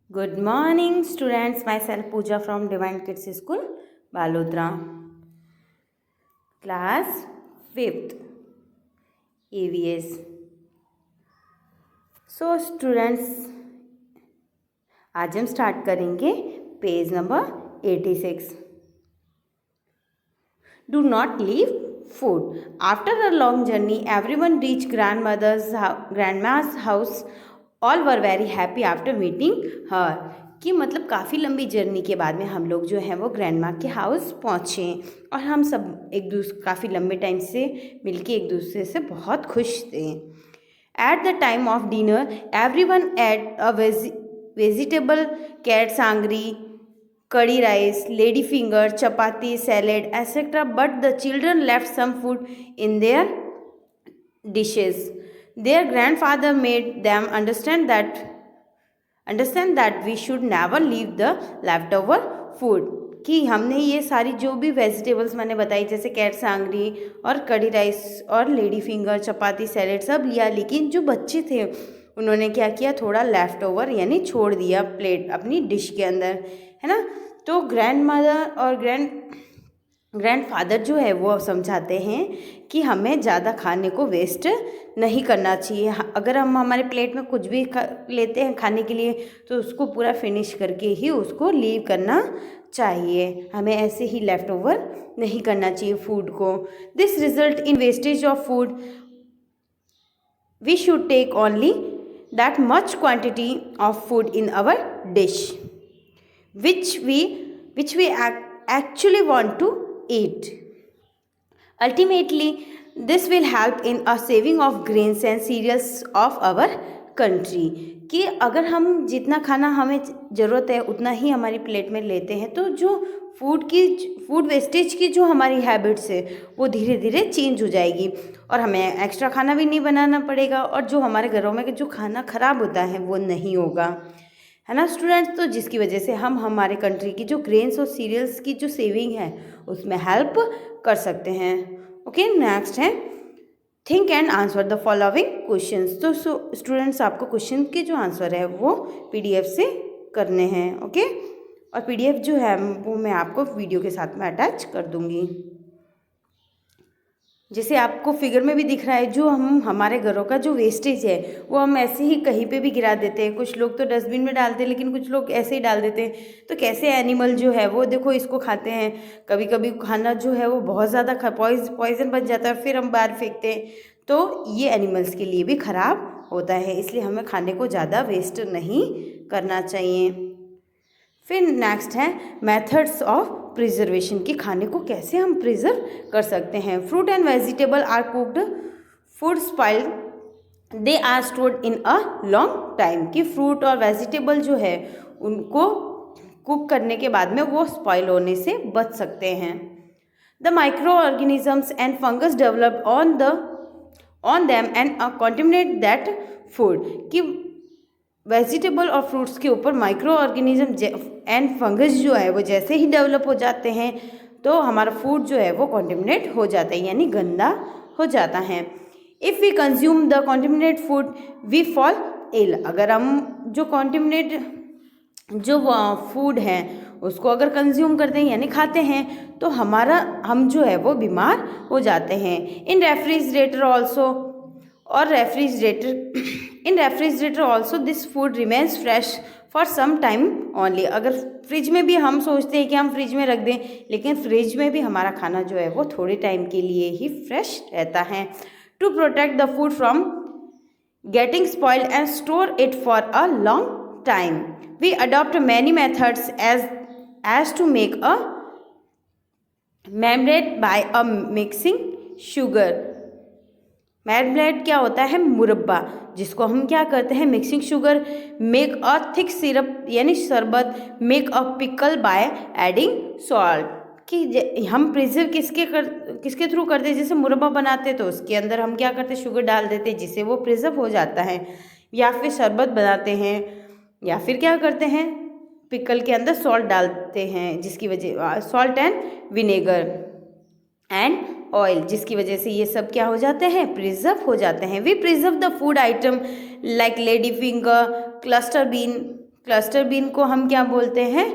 Good morning, students. Myself Pooja from Divine Kids School, Balodra. Class 5th EVS. So, students, आज हम start करेंगे page number 86. Do not leave food. After a long journey, everyone reached grandma's house. All were very happy after meeting her. कि मतलब काफ़ी लंबी journey के बाद में हम लोग जो हैं वो ग्रैंडमा के हाउस पहुँचे और हम सब काफ़ी लंबे टाइम से मिलके एक दूसरे से बहुत खुश थे. At the time of dinner, everyone ate a vegetable cat sangri, curry rice, lady finger, chapati, salad, etc. But the children left some food in their dishes. Their grandfather made them understand that we should never leave the leftover food. कि हमने ये सारी जो भी vegetables मैंने बताई जैसे cat सांगरी और कड़ी राइस और लेडी फिंगर चपाती सैलेड सब लिया, लेकिन जो बच्चे थे उन्होंने क्या किया, थोड़ा लेफ्ट ओवर यानी छोड़ दिया प्लेट अपनी डिश के अंदर, है ना. तो ग्रैंड मदर और ग्रैंडफादर जो है वो समझाते हैं कि हमें ज़्यादा खाने को वेस्ट नहीं करना चाहिए. अगर हम हमारे प्लेट में कुछ भी लेते हैं खाने के लिए तो उसको पूरा फिनिश करके ही उसको लीव करना चाहिए. हमें ऐसे ही लेफ्ट ओवर नहीं करना चाहिए फूड को. This result in wastage of food. We should take only that much quantity of food in our dish which we actually want to eat. Ultimately, this will help in a saving of grains and cereals of our country. कि अगर हम जितना खाना हमें ज़रूरत है उतना ही हमारी प्लेट में लेते हैं तो जो फूड वेस्टेज की जो हमारी हैबिट्स है वो धीरे धीरे चेंज हो जाएगी और हमें एक्स्ट्रा खाना भी नहीं बनाना पड़ेगा और जो हमारे घरों में जो खाना ख़राब होता है वो नहीं होगा, है ना स्टूडेंट्स. तो जिसकी वजह से हम हमारे कंट्री की जो ग्रेन्स और सीरियल्स की जो सेविंग है उसमें हेल्प कर सकते हैं. ओके, नेक्स्ट है think and answer the following questions. तो स्टूडेंट्स आपको क्वेश्चन के जो आंसर है वो पीडीएफ से करने हैं. ओके, और पीडीएफ जो है वो मैं आपको वीडियो के साथ में अटैच कर दूँगी. जैसे आपको फिगर में भी दिख रहा है जो हम हमारे घरों का जो वेस्टेज है वो हम ऐसे ही कहीं पे भी गिरा देते हैं. कुछ लोग तो डस्टबिन में डालते हैं लेकिन कुछ लोग ऐसे ही डाल देते हैं. तो कैसे एनिमल जो है वो देखो इसको खाते हैं. कभी कभी खाना जो है वो बहुत ज़्यादा पॉइजन बन जाता है फिर हम बाहर फेंकते हैं. तो ये एनिमल्स के लिए भी ख़राब होता है, इसलिए हमें खाने को ज़्यादा वेस्ट नहीं करना चाहिए. फिर नेक्स्ट है मेथड्स ऑफ प्रिजर्वेशन, की खाने को कैसे हम प्रिजर्व कर सकते हैं. Fruit and vegetable are cooked, food spoil they are stored in a long time. कि फ्रूट और वेजिटेबल जो है उनको कुक करने के बाद में वो स्पॉइल होने से बच सकते हैं. The micro organisms and fungus developed on them and contaminate that food. कि वेजिटेबल और फ्रूट्स के ऊपर माइक्रो ऑर्गेनिज्म एंड फंगस जो है वो जैसे ही डेवलप हो जाते हैं तो हमारा फूड जो है वो कॉन्टेमिनेट हो जाता है यानी गंदा हो जाता है. If we consume the contaminate food we fall ill. अगर हम जो कॉन्टेमिनेट जो फूड है उसको अगर कंज्यूम करते हैं यानी खाते हैं तो हम जो है वो बीमार हो जाते हैं. In refrigerator also this food remains fresh for some time only. अगर फ्रिज में भी हम सोचते हैं कि हम फ्रिज में रख दें लेकिन फ्रिज में भी हमारा खाना जो है वो थोड़े टाइम के लिए ही फ्रेश रहता है. To protect the food from getting spoiled and store it for a long time we adopt many methods as to make a marinade by a mixing sugar. Marinade क्या होता है, मुरब्बा, जिसको हम क्या करते हैं mixing sugar, make a thick syrup यानी शरबत, make a pickle by adding salt. कि हम प्रिजर्व किसके थ्रू करते हैं, जैसे मुरब्बा बनाते हैं तो उसके अंदर हम क्या करते हैं शुगर डाल देते हैं जिससे वो प्रिजर्व हो जाता है, या फिर शरबत बनाते हैं, या फिर क्या करते हैं पिकल के अंदर सॉल्ट डालते हैं जिसकी वजह salt and vinegar and oil जिसकी वजह से ये सब क्या हो जाते हैं प्रिजर्व हो जाते हैं. We preserve the food item like lady finger, cluster bean, cluster bean को हम क्या बोलते हैं?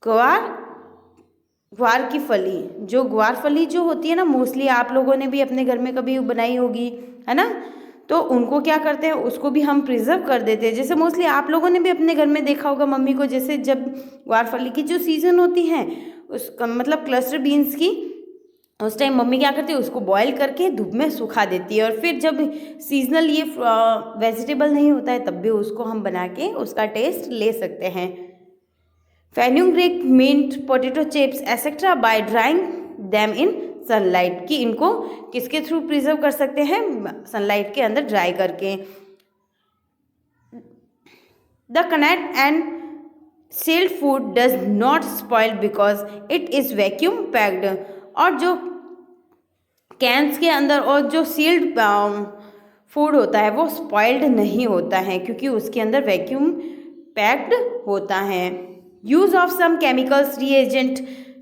ग्वार की फली। जो ग्वार फली जो होती है ना, मोस्टली आप लोगों ने भी अपने घर में कभी बनाई होगी, है ना? तो उनको क्या करते हैं, उसको भी हम प्रिजर्व कर देते हैं। जैसे मोस्टली आप लोगों ने भी अपने घर में देखा होगा मम्मी को, जैसे जब ग्वार फली की जो सीज़न होती है, उसका मतलब क्लस्टर बीन्स की, उस टाइम मम्मी क्या करती है, उसको बॉईल करके धूप में सुखा देती है। और फिर जब सीजनल ये वेजिटेबल नहीं होता है, तब भी उसको हम बना के उसका टेस्ट ले सकते हैं। Fenugreek, mint, potato chips etcetera by drying them in sunlight, कि इनको किसके थ्रू प्रिजर्व कर सकते हैं? सनलाइट के अंदर ड्राई करके। The canned and sealed food does not spoil because it is vacuum packed, और जो कैंस के अंदर और जो सील्ड फूड होता है वो स्पॉइल्ड नहीं होता है, क्योंकि उसके अंदर वैक्यूम पैक्ड होता है। Use of some chemicals reagent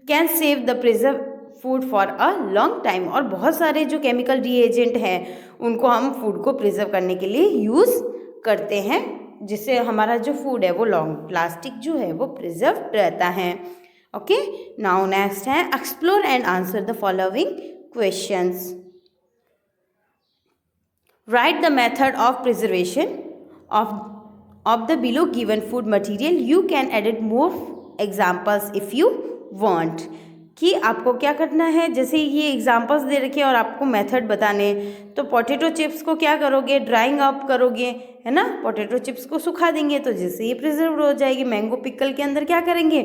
can save the preserve food for a long time, और बहुत सारे जो केमिकल रिएजेंट हैं उनको हम फूड को प्रिजर्व करने के लिए यूज़ करते हैं, जिससे हमारा जो फूड है वो लॉन्ग लास्टिक जो है वो प्रिजर्व रहता है। ओके, नाउ नेक्स्ट है explore and answer the following questions. Right the method of preservation of the below given food material. You can edit more examples if you want. कि आपको क्या करना है, जैसे ये एग्जांपल्स दे रखे और आपको मेथड बताने, तो पोटैटो चिप्स को क्या करोगे, ड्राइंग अप करोगे, है ना? पोटैटो चिप्स को सुखा देंगे तो जिससे ये प्रिजर्व हो जाएगी। मैंगो पिकल के अंदर क्या करेंगे,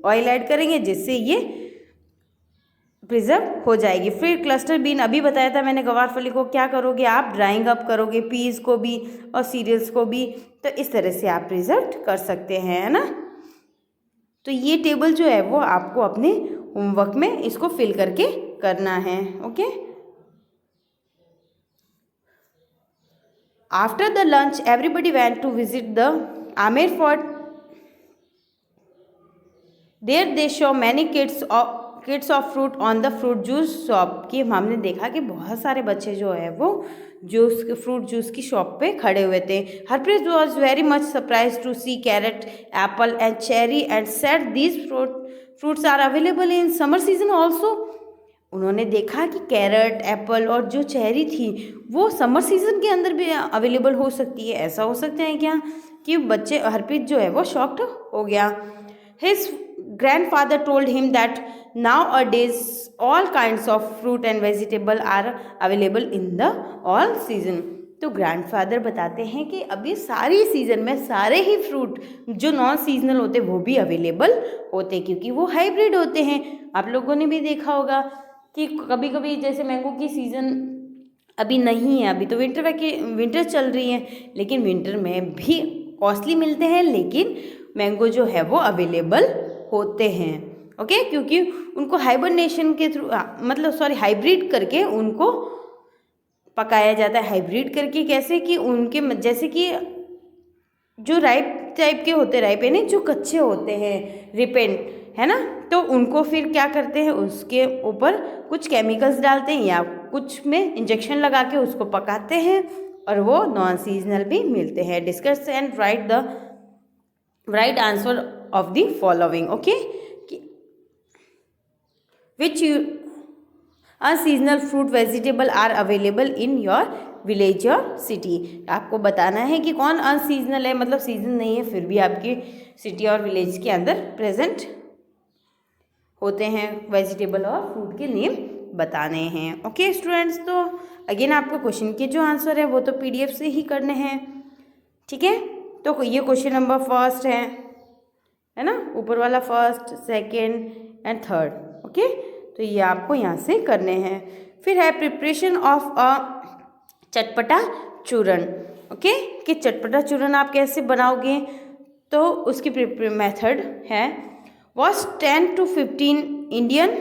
ऑयल ऐड करेंगे जिससे ये प्रिजर्व हो जाएगी। फिर क्लस्टर बीन अभी बताया था मैंने, गवार फली को क्या करोगे आप, ड्राइंग अप करोगे, पीस को भी और सीरियल्स को भी, तो इस तरह से आप प्रिजर्व कर सकते हैं, है ना? तो ये टेबल जो है वो आपको अपने होमवर्क में इसको फिल करके करना है। Okay, after the lunch everybody went to visit the Amer fort. There they show many kids of fruit on the fruit juice shop, कि हमने देखा कि बहुत सारे बच्चे जो है वो फ्रूट जूस की शॉप पे खड़े हुए थे। Harpreet was very much surprise to see carrot, apple and cherry and said these fruits are available in summer season also. उन्होंने देखा कि कैरेट, एप्पल और जो चेरी थी वो समर सीजन के अंदर भी अवेलेबल हो सकती है। ऐसा हो सकता है क्या? कि बच्चे, हरप्रीत जो है वो शॉक्ड हो गया। His grandfather told him that nowadays all kinds of fruit and vegetable are available in the all season। तो ग्रैंडफादर बताते हैं कि अभी सारी सीज़न में सारे ही फ्रूट जो नॉन सीजनल होते वो भी अवेलेबल होते, क्योंकि वो हाइब्रिड होते हैं। आप लोगों ने भी देखा होगा कि कभी कभी जैसे मैंगो की सीज़न अभी नहीं है, अभी तो विंटर चल रही है, लेकिन विंटर में भी कॉस्टली मिलते हैं, लेकिन मैंगो जो है वो अवेलेबल होते हैं। ओके, क्योंकि उनको हाइबरनेशन के थ्रू हाइब्रिड करके उनको पकाया जाता है। हाइब्रिड करके कैसे, कि उनके जैसे कि जो राइप टाइप के होते, राइप यानी जो कच्चे होते हैं, रिपेंट, है ना? तो उनको फिर क्या करते हैं, उसके ऊपर कुछ केमिकल्स डालते हैं या कुछ में इंजेक्शन लगा के उसको पकाते हैं, और वो नॉन सीजनल भी मिलते हैं। Discuss and right the right answer of the following. Okay, which unseasonal fruit vegetable are available in your village or city। आपको बताना है कि कौन अनसीजनल है, मतलब सीजन नहीं है फिर भी आपके सिटी और विलेज के अंदर प्रेजेंट होते हैं वेजिटेबल और फ्रूट के नेम बताने हैं। ओके स्टूडेंट्स, तो अगेन आपको क्वेश्चन के जो आंसर है वो तो पीडीएफ से ही करने हैं, ठीक है? तो ये क्वेश्चन नंबर फर्स्ट है ना, ऊपर वाला first, second and third. Okay, तो ये आपको यहाँ से करने हैं। फिर है प्रिपरेशन ऑफ अ चटपटा चूरन। ओके, कि चटपटा चूरन आप कैसे बनाओगे, तो उसकी मेथड है वॉश 10 to 15 इंडियन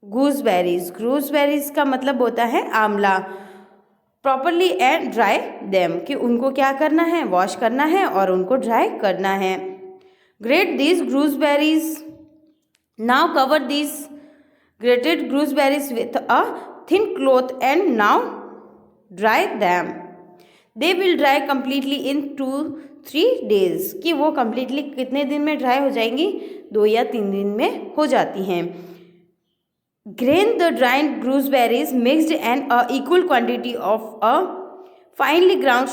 गूसबेरीज। गूसबेरीज का मतलब होता है आंवला। प्रॉपरली एंड ड्राई देम, कि उनको क्या करना है, वॉश करना है और उनको ड्राई करना है। Great these gooseberries, now cover these grated gooseberries with a thin cloth and now dry them। They will dry completely in 2-3 days, कि वो कम्प्लीटली कितने दिन में ड्राई हो जाएंगी, 2 या 3 दिन में हो जाती हैं। Grain the dried gooseberries mixed and equal quantity of a finally ground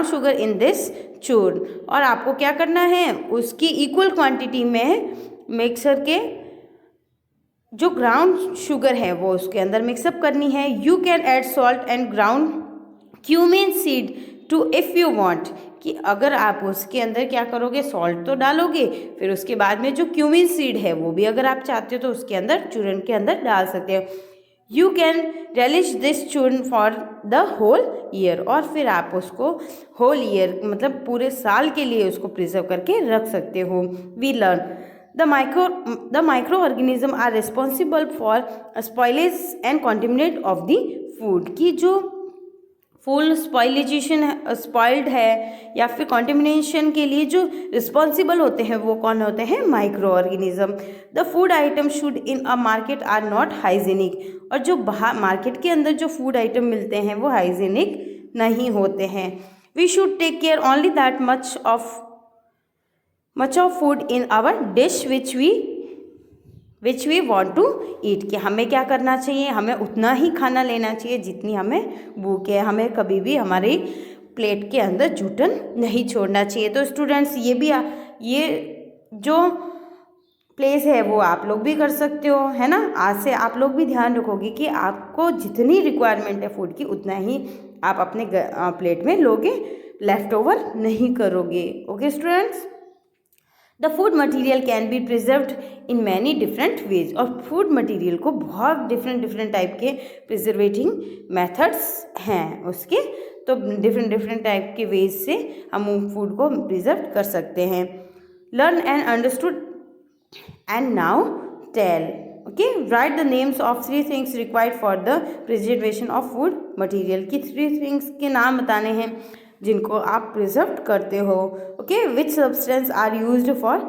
sugar in this चूर्ण, और आपको क्या करना है, उसकी इक्वल क्वांटिटी में मिक्स करके जो ग्राउंड शुगर है वो उसके अंदर मिक्सअप करनी है। You can add salt and ground cumin seed too if you want, कि अगर आप उसके अंदर क्या करोगे, सॉल्ट तो डालोगे, फिर उसके बाद में जो क्यूमिन सीड है वो भी अगर आप चाहते हो तो उसके अंदर, चूर्ण के अंदर डाल सकते हो। यू कैन रेलिश दिस चूर्ण फॉर द होल ईयर, और फिर आप उसको होल ईयर मतलब पूरे साल के लिए उसको प्रिजर्व करके रख सकते हो। We learn the micro organism are responsible for spoilage and contaminate of the food, की जो फूड स्पॉइल्ड है या फिर कॉन्टेमिनेशन के लिए जो रिस्पॉन्सिबल होते हैं वो कौन होते हैं, micro organism. The food item should in a market are not hygienic, और जो बाहर मार्केट के अंदर जो फूड आइटम मिलते हैं वो हाइजीनिक नहीं होते हैं। We should take care only that much of food in our dish which we want to eat, कि हमें क्या करना चाहिए, हमें उतना ही खाना लेना चाहिए जितनी हमें भूख है, हमें कभी भी हमारी प्लेट के अंदर जूठन नहीं छोड़ना चाहिए। तो स्टूडेंट्स ये जो प्लेस है वो आप लोग भी कर सकते हो, है ना। आज से आप लोग भी ध्यान रखोगे कि आपको जितनी रिक्वायरमेंट है फूड की उतना ही आप अपने प्लेट में लोगे, लेफ्ट ओवर नहीं करोगे। Okay students, the food material can be preserved in many different ways, और फूड मटीरियल को बहुत डिफरेंट टाइप के प्रिजर्वेटिंग मेथड्स हैं उसके, तो डिफरेंट टाइप के वेज से हम फूड को प्रिजर्व कर सकते हैं। Learn and understood and now tell, okay, write the names of 3 things required for the preservation of food material, की 3 थिंग्स के नाम बताने हैं जिनको आप प्रिजर्व करते हो। Okay, which substance are used for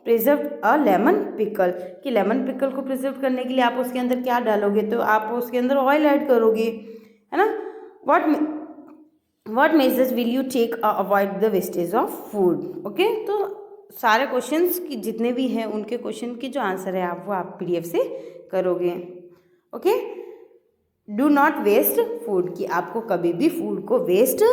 preserve a lemon pickle, कि लेमन पिकल को प्रिजर्व करने के लिए आप उसके अंदर क्या डालोगे, तो आप उसके अंदर ऑयल ऐड करोगे, है ना। What measures will you take avoid the wastage of food. Okay, तो सारे क्वेश्चंस की जितने भी हैं उनके क्वेश्चन की जो आंसर है आप PDF से करोगे। Okay, do not waste food, कि आपको कभी भी फूड को वेस्ट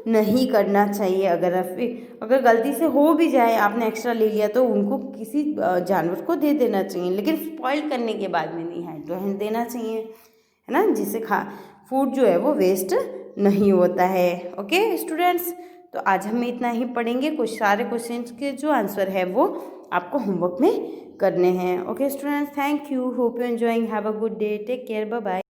नहीं करना चाहिए। अगर गलती से हो भी जाए, आपने एक्स्ट्रा ले लिया तो उनको किसी जानवर को दे देना चाहिए, लेकिन स्पॉइल करने के बाद में नहीं हैंड टू हैंड देना चाहिए, है ना, जिससे फूड जो है वो वेस्ट नहीं होता है। ओके स्टूडेंट्स, तो आज हम इतना ही पढ़ेंगे। कुछ सारे क्वेश्चंस के जो आंसर है वो आपको होमवर्क में करने हैं। Okay students, thank you, hope you enjoying, have a good day, take care, bye bye.